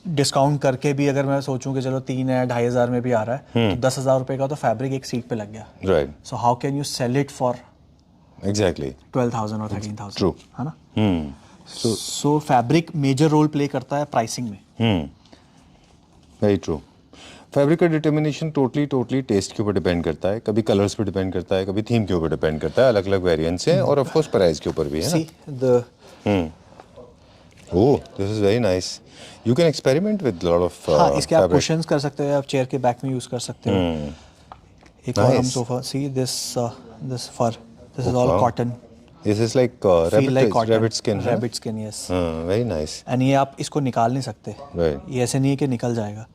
Speaker 2: डिस्काउंट करके भी अगर मैं सोचूं कि चलो 3 या 2,500 में भी आ रहा है, तो 10,000 रुपए का तो फैब्रिक एक सीट पे लग गया।
Speaker 1: Right.
Speaker 2: So how can you sell it for
Speaker 1: Exactly
Speaker 2: 12,000 और 13,000?
Speaker 1: True.
Speaker 2: है ना? So fabric major role play करता है प्राइसिंग में।
Speaker 1: Very true. फैब्रिक का डिटर्मिनेशन टोटली टेस्ट के ऊपर डिपेंड करता है, कभी कलर्स पे डिपेंड करता है, कभी थीम के ऊपर डिपेंड करता है, अलग अलग वेरिएंट्स हैं, और ऑफ कोर्स प्राइस के ऊपर भी है ना। Oh, this is very nice. You can experiment with lot of
Speaker 2: हाँ, इसके आप कुशन्स कर सकते हैं, आप चेयर के बैक में यूज कर सकते हो। एक और हम sofa, see this for, this is all cotton.
Speaker 1: This is like rabbit skin.
Speaker 2: Rabbit skin, yes.
Speaker 1: Very nice.
Speaker 2: And ये आप इसको निकाल नहीं सकते।
Speaker 1: Right.
Speaker 2: ये ऐसे नहीं है कि निकल जाएगा।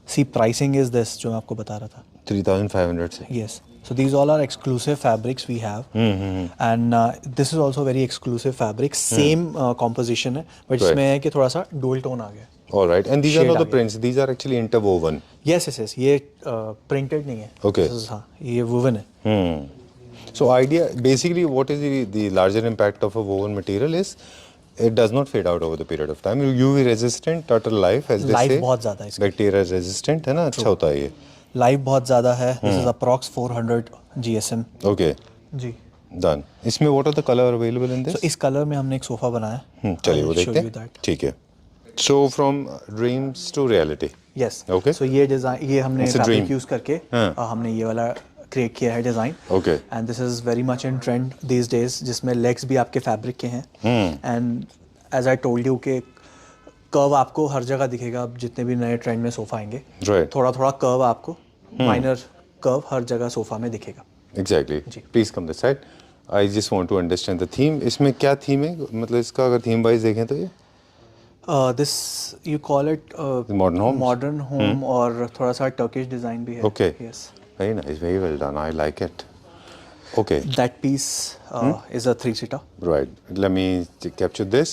Speaker 2: See, pricing is this जो मैं आपको बता रहा था।
Speaker 1: 3,500 से।
Speaker 2: Yes. So these all are exclusive fabrics we have. And this is also very exclusive fabric. Same composition है, but इसमें है कि थोड़ा सा dual tone आ गया।
Speaker 1: All right. And these are not the prints. These are actually interwoven.
Speaker 2: Yes. ये printed नहीं है।
Speaker 1: Okay.
Speaker 2: हाँ, ये woven है।
Speaker 1: So idea, basically what is the larger impact of a woven material is it does not fade out over the period of time. UV resistant, turtle life as they say.
Speaker 2: Life बहुत ज़्यादा है इसकी।
Speaker 1: Bacteria resistant है ना, अच्छा होता है ये।
Speaker 2: Life बहुत ज़्यादा है। This is approx 400 GSM।
Speaker 1: Okay.
Speaker 2: Ji.
Speaker 1: Done. इसमें what are the color available in this?
Speaker 2: So इस कलर में हमने एक सोफा बनाया है।
Speaker 1: चलिए वो देखते हैं। ठीक है। So from dreams to reality.
Speaker 2: Yes.
Speaker 1: Okay.
Speaker 2: So ये डिजाइन, ये हमने फैब्रिक यूज करके हमने ये वाला क्रिएट किया है design.
Speaker 1: Okay.
Speaker 2: And this is very much in trend these days, जिसमें लेग्स भी आपके फैब्रिक के हैं। And as I told you के कर्व आपको हर जगह दिखेगा, अब जितने भी नए ट्रेंड में सोफा आएंगे
Speaker 1: Right.
Speaker 2: थोड़ा थोड़ा कर्व आपको, माइनर कर्व हर जगह सोफा में दिखेगा।
Speaker 1: Exactly.
Speaker 2: Ji.
Speaker 1: Please come this side. I just want to understand the theme. इसमें क्या थीम है, मतलब इसका अगर थीम वाइज देखें तो ये
Speaker 2: this you call it
Speaker 1: modern homes?
Speaker 2: Modern home, और थोड़ा सा टर्किश डिजाइन भी है।
Speaker 1: Okay.
Speaker 2: Yes,
Speaker 1: Very nice, very well done. I like it. Okay.
Speaker 2: That piece is a 3-seater.
Speaker 1: Right. Let me capture this.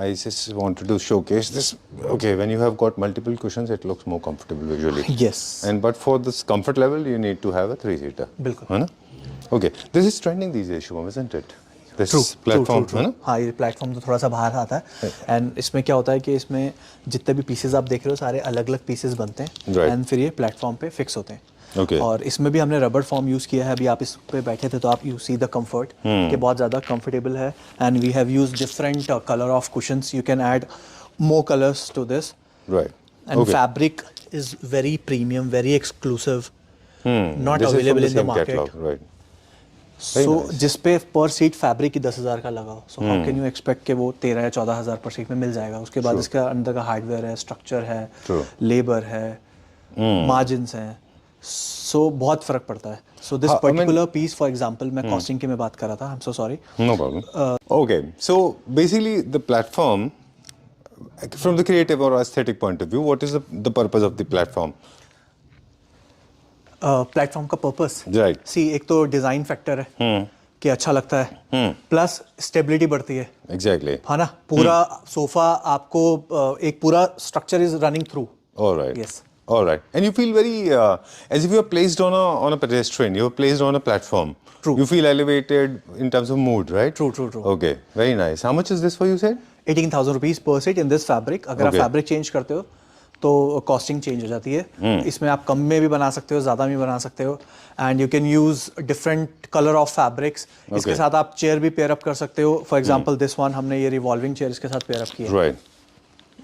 Speaker 1: I just wanted to showcase this. Okay, when you have got multiple cushions, it looks more comfortable visually.
Speaker 2: Yes.
Speaker 1: But for this comfort level, you need to have a 3-seater.
Speaker 2: बिल्कुल।
Speaker 1: है ना? Okay. This is trending these days, Shubham, isn't it? This
Speaker 2: True,
Speaker 1: platform,
Speaker 2: true.
Speaker 1: है ना?
Speaker 2: हाँ, ये platform तो थोड़ा सा बाहर आता है, एंड इसमें क्या होता है कि इसमें जितने भी पीसेस आप देख रहे हो सारे अलग अलग पीसेस बनते हैं,
Speaker 1: Right.
Speaker 2: एंड फिर ये प्लेटफॉर्म पे फिक्स होते हैं।
Speaker 1: Okay.
Speaker 2: और इसमें भी हमने रबर फॉर्म यूज़ किया है। अभी आप इस पे बैठे थे तो आप यू सी द कंफर्ट कि बहुत ज़्यादा कंफर्टेबल है, and we have use different colour of cushions, you can add more colours to this,
Speaker 1: Right.
Speaker 2: And
Speaker 1: Okay.
Speaker 2: Fabric is very premium, very exclusive, not
Speaker 1: This is from
Speaker 2: available
Speaker 1: the
Speaker 2: in the
Speaker 1: same
Speaker 2: मार्केट।
Speaker 1: catalog, right?
Speaker 2: So
Speaker 1: nice.
Speaker 2: जिस पे पर seat fabric ही 10,000 का लगा हो, so how can you expect कि वो 13 या 14,000 पर सीट में मिल जाएगा। उसके बाद इसका अंदर का हार्डवेयर है, स्ट्रक्चर है,
Speaker 1: True.
Speaker 2: लेबर है, मार्जिन्स हैं, सो बहुत फर्क पड़ता है। So this
Speaker 1: I mean-
Speaker 2: particular piece for example, मैं कॉस्टिंग की मैं बात कर रहा था, I am so sorry.
Speaker 1: No problem. Okay, so basically the platform, from the creative or aesthetic point of view, what is the purpose of the platform?
Speaker 2: Platform का purpose,
Speaker 1: Right.
Speaker 2: सी एक तो डिजाइन फैक्टर है कि अच्छा लगता है, plus stability बढ़ती है,
Speaker 1: Exactly.
Speaker 2: है ना। पूरा सोफा आपको एक पूरा structure is running through.
Speaker 1: All right.
Speaker 2: Yes.
Speaker 1: All right. And you feel very as if you are placed on a pedestrian. You are placed on a platform.
Speaker 2: True.
Speaker 1: You feel elevated in terms of mood, right?
Speaker 2: True, true, true.
Speaker 1: Okay. Very nice. How much is this for you said?
Speaker 2: 18,000 rupees per seat in this fabric. अगर आप
Speaker 1: Okay.
Speaker 2: Fabric change करते हो तो costing change हो जाती है। इसमें आप कम में भी बना सकते हो, ज़्यादा में बना सकते हो, and you can use different colour of fabrics. इसके
Speaker 1: Okay.
Speaker 2: साथ आप चेयर भी पेयर अप कर सकते हो। फॉर एग्जांपल दिस वन, हमने ये रिवॉल्विंग चेयर इसके साथ पेयर अप किया है।
Speaker 1: Right.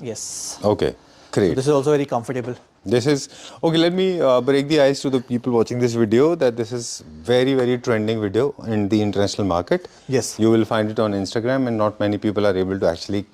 Speaker 2: Yes,
Speaker 1: Okay. Great.
Speaker 2: This is also very comfortable.
Speaker 1: This is okay. Let me break the ice to the people watching this video that this is very, very trending video in the international market.
Speaker 2: Yes.
Speaker 1: You will find it on Instagram, and not many people are able to actually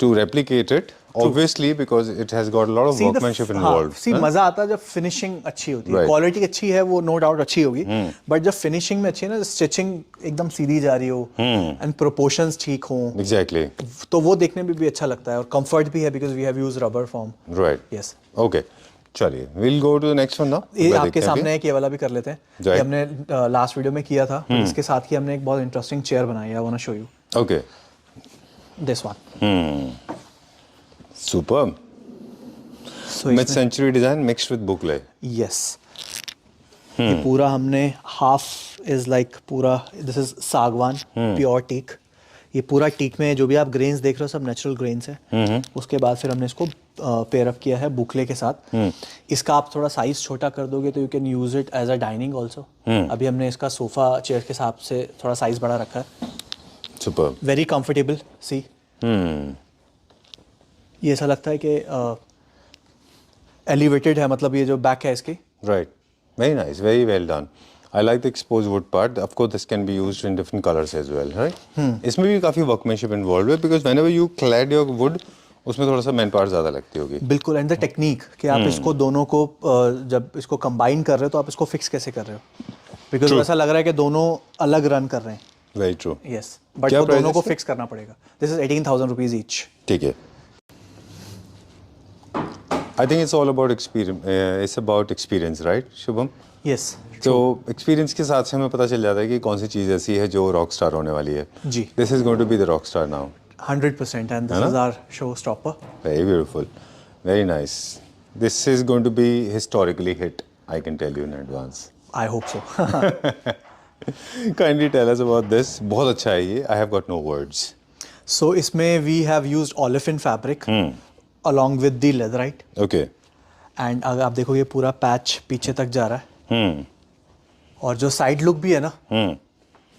Speaker 1: to replicate it. Obviously, because it has got a lot of workmanship involved.
Speaker 2: See
Speaker 1: huh?
Speaker 2: मजा आता है जब finishing अच्छी होती है,
Speaker 1: Right.
Speaker 2: Quality अच्छी है वो नो डाउट अच्छी होगी, बट जब फिनिशिंग में अच्छी है ना, स्टिचिंग एकदम सीधी जा रही हो एंड प्रोपोर्शंस ठीक हो,
Speaker 1: Exactly.
Speaker 2: तो वो देखने में भी अच्छा लगता है, और कंफर्ट भी है because we have use rubber form.
Speaker 1: Right.
Speaker 2: Yes,
Speaker 1: Okay. चलिए, we'll go to the next one now.
Speaker 2: ये
Speaker 1: वह
Speaker 2: आपके
Speaker 1: देखते हैं
Speaker 2: सामने एक ये वाला भी कर लेते हैं।
Speaker 1: Right.
Speaker 2: ये हमने लास्ट वीडियो में किया था, but इसके साथ ही हमने एक बहुत इंटरेस्टिंग चेयर बनाई है, I want to show you
Speaker 1: अभी। Okay.
Speaker 2: This one.
Speaker 1: Superb.
Speaker 2: So
Speaker 1: Mid-century design mixed with boucle.
Speaker 2: Yes, ये पूरा हमने हाफ इज लाइक पूरा, दिस इज सागवान प्योर टीक। ये पूरा टीक में जो भी आप ग्रेन्स देख रहे हो सब नेचुरल ग्रेन्स हैं। उसके बाद फिर हमने इसको पेयर अप किया है बुकले के साथ। इसका आप थोड़ा साइज छोटा कर दोगे तो you can use it as a dining also. अभी हमने इसका सोफा चेयर के हिसाब से थोड़ा साइज बड़ा रखा है।
Speaker 1: Superb.
Speaker 2: वेरी कंफर्टेबल, सी ये ऐसा लगता है कि एलिवेटेड है, मतलब ये जो बैक है इसकी।
Speaker 1: Right. Very nice. Very well done. I like the exposed wood part. Of course, this can be used in different colors as well, right? इसमें भी काफी workmanship involved है because whenever you clad your wood, उसमें थोड़ा सा man power ज्यादा लगती होगी।
Speaker 2: बिल्कुल, एंड द टेक्निक कि आप इसको दोनों को जब इसको कंबाइन कर रहे हो तो आप इसको फिक्स कैसे कर रहे हो, बिकॉज ऐसा लग रहा है कि दोनों अलग रन कर रहे हैं।
Speaker 1: Very true.
Speaker 2: यस, बट
Speaker 1: क्या
Speaker 2: वो
Speaker 1: price
Speaker 2: दोनों
Speaker 1: है
Speaker 2: को
Speaker 1: इसका?
Speaker 2: फिक्स करना पड़ेगा। This is 18,000 rupees each.
Speaker 1: ठीक है। I think it's all about experience. It's about experience, right, Shubham?
Speaker 2: Yes
Speaker 1: तो एक्सपीरियंस के साथ से हमें पता चल जाता है कि कौन सी चीज़ ऐसी है जो रॉक स्टार होने वाली है।
Speaker 2: जी।
Speaker 1: This is going to be the rock star now.
Speaker 2: 100%, and this is our show stopper.
Speaker 1: Very beautiful, very nice. This is going to be historically hit, I can tell you in advance.
Speaker 2: I hope so.
Speaker 1: Kindly tell us about this. बहुत अच्छा है ये। I have got no words.
Speaker 2: So इसमें we have used olefin fabric along with the leatherite,
Speaker 1: okay.
Speaker 2: And अगर आप देखो ये पूरा पैच पीछे तक जा रहा है, और जो साइड लुक भी है ना,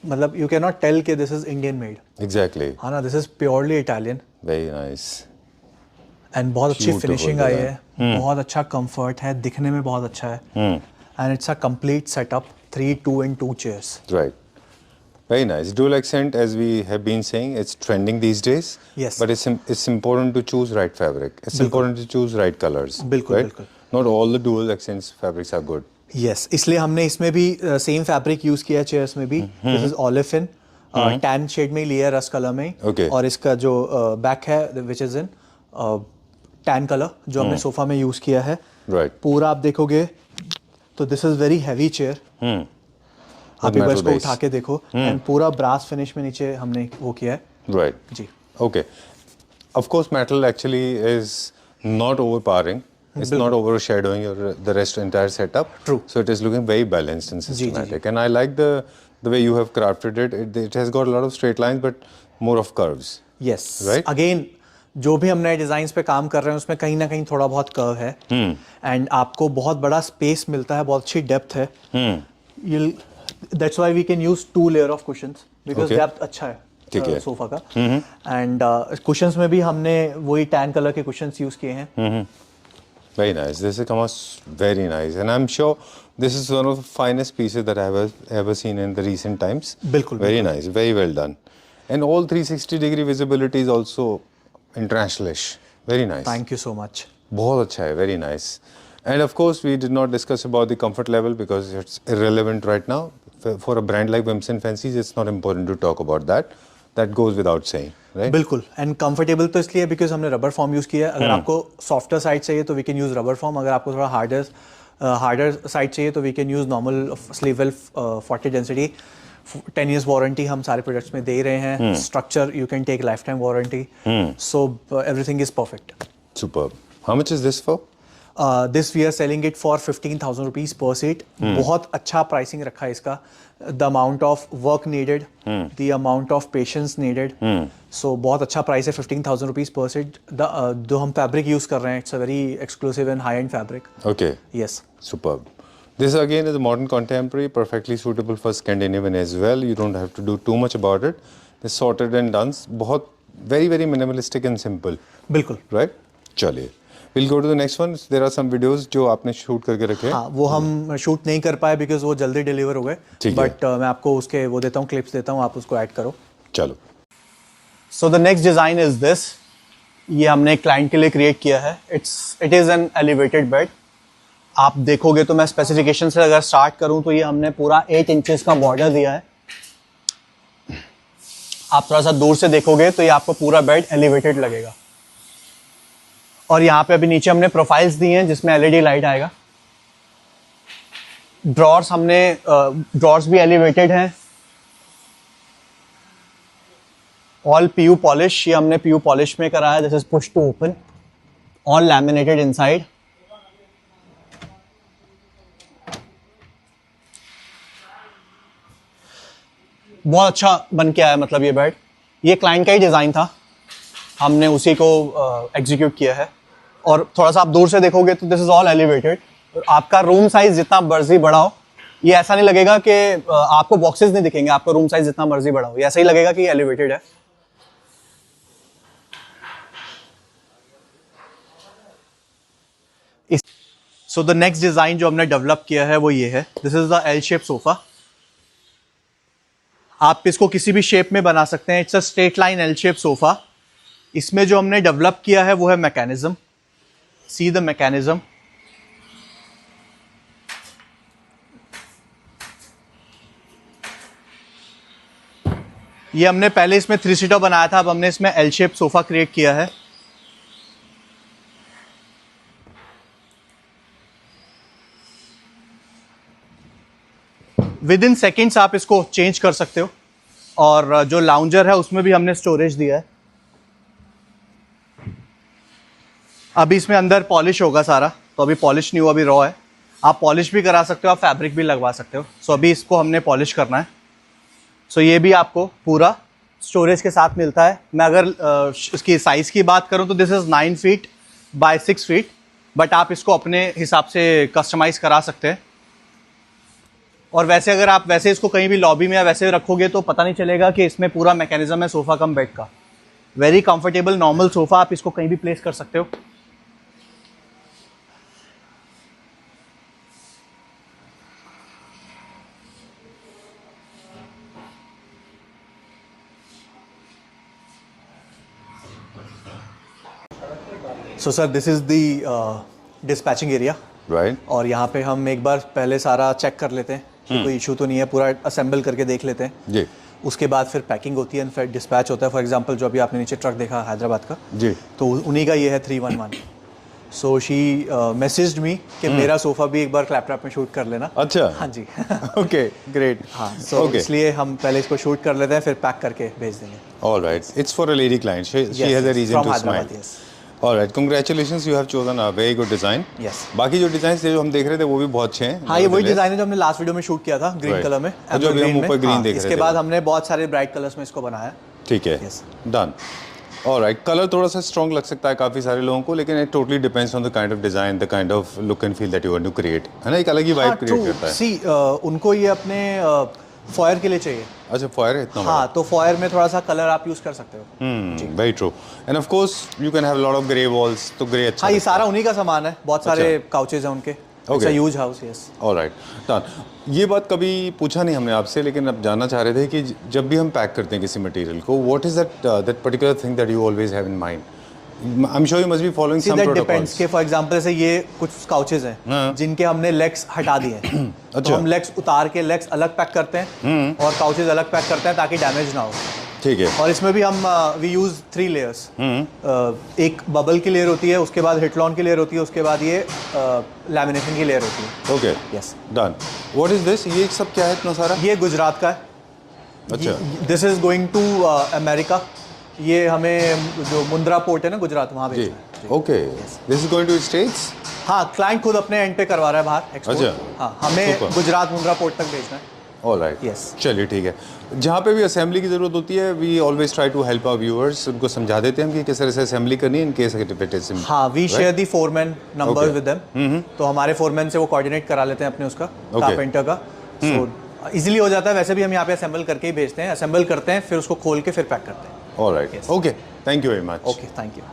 Speaker 2: मतलब यू कैन नॉट टेल कि this is Indian made,
Speaker 1: exactly.
Speaker 2: है ना, this is purely Italian,
Speaker 1: very nice.
Speaker 2: And बहुत अच्छी
Speaker 1: Beautiful
Speaker 2: फिनिशिंग आई
Speaker 1: design.
Speaker 2: है, बहुत अच्छा कंफर्ट है, दिखने में बहुत अच्छा है, and it's a complete setup, 3 2 and 2 chairs.
Speaker 1: Right. Very nice. Dual accent, as we have been saying, it's trending these days.
Speaker 2: Yes.
Speaker 1: But it's important to choose right fabric. It's important to choose right colors.
Speaker 2: बिल्कुल,
Speaker 1: right?
Speaker 2: बिल्कुल.
Speaker 1: Not all the dual accents fabrics are good.
Speaker 2: Yes इसलिए हमने इसमें भी same fabric use किया chairs में भी. This is ऑलिफिन tan shade में ही लिया है, रस्ट कलर में ही.
Speaker 1: Okay.
Speaker 2: और इसका जो बैक है which is in tan colour जो हमने सोफा में यूज किया है.
Speaker 1: Right.
Speaker 2: पूरा आप देखोगे तो this is very heavy chair. आप एक बार
Speaker 1: metal
Speaker 2: इसको
Speaker 1: base.
Speaker 2: उठा के देखो एंड पूरा ब्रास फिनिश में नीचे हमने वो किया है.
Speaker 1: Right.
Speaker 2: जी.
Speaker 1: Okay. Of course, metal actually is not overpowering. It's not overshadowing the rest entire setup.
Speaker 2: True.
Speaker 1: So it is looking very balanced and
Speaker 2: जी.
Speaker 1: systematic. And I like the way you have crafted it. It has got a lot of straight lines, but more of curves.
Speaker 2: Yes
Speaker 1: Right?
Speaker 2: Again जो भी हम नए design पे काम कर रहे हैं उसमें कहीं ना कहीं थोड़ा बहुत कर्व है एंड आपको बहुत बड़ा स्पेस मिलता है, बहुत अच्छी डेप्थ है. That's why we can use 2 layer of cushions because
Speaker 1: Okay.
Speaker 2: Depth अच्छा है
Speaker 1: ठीक है.
Speaker 2: सोफा का. एंड कुशंस में भी हमने वही टैन कलर के कुशंस यूज किए हैं.
Speaker 1: Very nice. This has come out very nice, and I'm sure this is one of the finest pieces that I have ever seen in the recent times.
Speaker 2: बिल्कुल,
Speaker 1: Very nice, very well done, and all 360-degree visibility is also internationalish. Very nice.
Speaker 2: Thank you so much.
Speaker 1: बहुत अच्छा है, very nice. And of course, we did not discuss about the comfort level because it's irrelevant right now. For a brand like Wims and Fancies, it's not important to talk about that. That goes without saying, right?
Speaker 2: बिल्कुल. And comfortable तो इसलिए because हमने rubber form use किया है. अगर आपको softer side चाहिए तो we can use rubber form. अगर आपको थोड़ा हार्डर साइड चाहिए तो we can use normal Sleepwell 40 density. 10 years warranty हम सारे प्रोडक्ट्स में दे रहे हैं. Structure you can take life time warranty. So everything is perfect.
Speaker 1: Superb. How much is this for?
Speaker 2: This we are selling it for 15,000 rupees पर seat. बहुत अच्छा pricing रखा है इसका. The amount of work needed, the amount of patience needed. So बहुत अच्छा price है 15,000 rupees पर सीट. जो हम फैब्रिक यूज कर रहे हैं it's a very exclusive and high and fabric.
Speaker 1: Okay.
Speaker 2: Yes.
Speaker 1: Superb. This again is a modern contemporary, perfectly suitable for Scandinavian as well. You don't have to do too much about it. It's sorted and done. बहुत very minimalistic and simple.
Speaker 2: बिल्कुल.
Speaker 1: Right? चलिए. We'll go to the next one. There are some videos जो आपने shoot करके रखे हैं.
Speaker 2: हाँ वो हम शूट नहीं कर पाए बिकॉज वो जल्दी डिलीवर हो गए.
Speaker 1: ठीक है.
Speaker 2: बट मैं आपको उसके वो देता हूँ, क्लिप्स देता हूँ, आप उसको ऐड करो.
Speaker 1: चलो.
Speaker 2: So the next design is this. ये हमने एक क्लाइंट के लिए क्रिएट किया है. It is an elevated bed. आप देखोगे तो मैं स्पेसिफिकेशन से अगर स्टार्ट करूं तो ये हमने पूरा 8 इंचेस का बॉर्डर दिया है. आप थोड़ा सा दूर से देखोगे तो ये आपको पूरा बेड एलिवेटेड लगेगा. और यहाँ पे अभी नीचे हमने प्रोफाइल्स दी हैं जिसमें एलईडी लाइट आएगा. ड्रॉर्स भी एलिवेटेड हैं. All PU polish. ये हमने पीयू पॉलिश में करा है. This is push to open. All laminated inside. बहुत अच्छा बन के आया. मतलब ये बेड ये क्लाइंट का ही डिज़ाइन था, हमने उसी को एग्जीक्यूट किया है. और थोड़ा सा आप दूर से देखोगे तो दिस इज ऑल एलिवेटेड. आपका रूम साइज जितना मर्जी बड़ा हो, ये ऐसा नहीं लगेगा कि आपको बॉक्सेस नहीं दिखेंगे. आपका रूम साइज जितना मर्जी बड़ा हो, ये ऐसा ही लगेगा कि एलिवेटेड है. सो द नेक्स्ट डिजाइन जो हमने डेवलप किया है वो ये है. This is the L shape sofa. आप इसको किसी भी शेप में बना सकते हैं. It's a straight line L shape sofa. इसमें जो हमने डेवलप किया है वो है मैकेनिज्म. See the mechanism. ये हमने पहले इसमें 3 सीटर बनाया था, अब हमने इसमें एल शेप सोफा क्रिएट किया है. विद इन सेकेंड्स आप इसको चेंज कर सकते हो. और जो लाउंजर है उसमें भी हमने स्टोरेज दिया है. अभी इसमें अंदर पॉलिश होगा सारा, तो अभी पॉलिश नहीं हुआ, अभी रॉ है. आप पॉलिश भी करा सकते हो, आप फैब्रिक भी लगवा सकते हो. सो अभी इसको हमने पॉलिश करना है. सो ये भी आपको पूरा स्टोरेज के साथ मिलता है. मैं अगर इसकी साइज़ की बात करूं तो this is 9 feet by 6 feet. But आप इसको अपने हिसाब से कस्टमाइज़ करा सकते हैं. और वैसे अगर आप वैसे इसको कहीं भी लॉबी में या वैसे रखोगे तो पता नहीं चलेगा कि इसमें पूरा मैकेनिज्म है सोफ़ा कम बेड का. Very comfortable normal sofa. आप इसको कहीं भी प्लेस कर सकते हो. So sir this is the dispatching area,
Speaker 1: Right?
Speaker 2: और यहाँ पे हम एक बार पहले सारा चेक कर लेते हैं कि कोई इशू तो नहीं है, पूरा असेंबल करके देख लेते हैं
Speaker 1: जी
Speaker 2: उसके बाद फिर पैकिंग होती है, फिर डिस्पैच होता है। फॉर एग्जांपल जो अभी आपने नीचे ट्रक देखा हैदराबाद का,
Speaker 1: जी
Speaker 2: तो उन्हीं का ये है 311। सो शी मैसेज्ड मी कि मेरा सोफ़ा भी एक बार क्लैपटॉप में शूट कर लेना।
Speaker 1: अच्छा
Speaker 2: हाँ जी
Speaker 1: ओके ग्रेट
Speaker 2: हाँ, सो इसलिए हम पहले इसको शूट कर लेते हैं, फिर पैक करके भेज देंगे।
Speaker 1: All right. It's for a lady client. She has a reason
Speaker 2: from
Speaker 1: to
Speaker 2: Hyderabad,
Speaker 1: smile.
Speaker 2: yes.
Speaker 1: All right. Congratulations. You have chosen a very good design.
Speaker 2: Yes.
Speaker 1: बाकी जो डिजाइन थे जो हम देख रहे थे वो भी बहुत अच्छे हैं.
Speaker 2: हाँ, ये वही
Speaker 1: nevertheless.
Speaker 2: डिजाइन है जो हमने लास्ट वीडियो में शूट किया था ग्रीन
Speaker 1: Right.
Speaker 2: कलर में,
Speaker 1: और जो अभी हम
Speaker 2: green में।
Speaker 1: ऊपर green
Speaker 2: हाँ,
Speaker 1: देख रहे
Speaker 2: इसके
Speaker 1: थे
Speaker 2: बाद
Speaker 1: वो।
Speaker 2: हमने बहुत सारे ब्राइट कलर्स में इसको बनाया।
Speaker 1: ठीक है.
Speaker 2: Yes.
Speaker 1: Done. All right. Colour थोड़ा सा स्ट्रॉन्ग लग सकता है काफी सारे लोगों को, लेकिन it totally depends on the kind of design, the kind of look and feel that you want to create. है ना, एक अलग ही
Speaker 2: हाँ,
Speaker 1: vibe create करता है.
Speaker 2: सी उनको ये अपने फॉयर के लिए चाहिए।
Speaker 1: अच्छा फॉयर है इतना
Speaker 2: हाँ, तो फॉयर में थोड़ा सा कलर आप यूज कर सकते हो।
Speaker 1: Very true. End of course you can have lot of grey walls, तो ग्रे अच्छा.
Speaker 2: हाँ, ये सारा उन्हीं का सामान है, बहुत सारे काउचेज हैं उनके। It's a huge house, yes.
Speaker 1: Alright done. ये बात कभी पूछा नहीं हमने आपसे, लेकिन अब जानना चाह रहे थे कि जब भी हम पैक करते हैं किसी मटेरियल को, what is that particular thing that you always have in mind? I am sure you must be following some
Speaker 2: that
Speaker 1: protocols.
Speaker 2: Depends कि फॉर एग्जांपल जैसे ये कुछ काउचेज हैं जिनके हमने लेग्स हटा दिए हैं, तो हम लेग्स उतार के लेग्स अलग पैक करते हैं और काउचेज अलग पैक करते हैं ताकि डैमेज ना हो।
Speaker 1: ठीक है.
Speaker 2: और इसमें भी हम वी यूज 3 लेयर्स। एक बबल की लेयर होती है, उसके बाद हिटलॉन की लेयर होती है, उसके बाद ये लैमिनेशन की लेयर होती है।
Speaker 1: Okay
Speaker 2: yes
Speaker 1: done. What is this? ये सब क्या है इतना सारा?
Speaker 2: ये गुजरात का है।
Speaker 1: अच्छा.
Speaker 2: This is going to America. ये हमें जो मुंद्रा पोर्ट है ना गुजरात, वहाँ
Speaker 1: जी.
Speaker 2: भेजना है।
Speaker 1: Okay. This is going to States?
Speaker 2: हाँ, क्लाइंट खुद अपने एंड पे करवा रहा है बाहर एक्सपोर्ट।
Speaker 1: अच्छा.
Speaker 2: हाँ, हमें
Speaker 1: Super.
Speaker 2: गुजरात मुंद्रा पोर्ट तक भेजना है।
Speaker 1: ऑलराइट.
Speaker 2: Yes.
Speaker 1: चलिए ठीक है. जहाँ पे भी असेंबली की ज़रूरत होती है, we always try to help our viewers. उनको समझा देते हैं हम कि किस तरह से असेंबली करनी है इन केस इट इज.
Speaker 2: हाँ, we share the foreman number
Speaker 1: Okay.
Speaker 2: With them. तो हमारे फोरमैन से वो कोऑर्डिनेट करा लेते हैं अपने उसका कारपेंटर का। सो इजीली हो जाता है। वैसे भी हम यहाँ पे असेंबल करके ही भेजते हैं, असेंबल करते हैं, फिर उसको खोल के फिर पैक करते हैं।
Speaker 1: Alright. Okay. Thank you very much.
Speaker 2: Okay, thank you.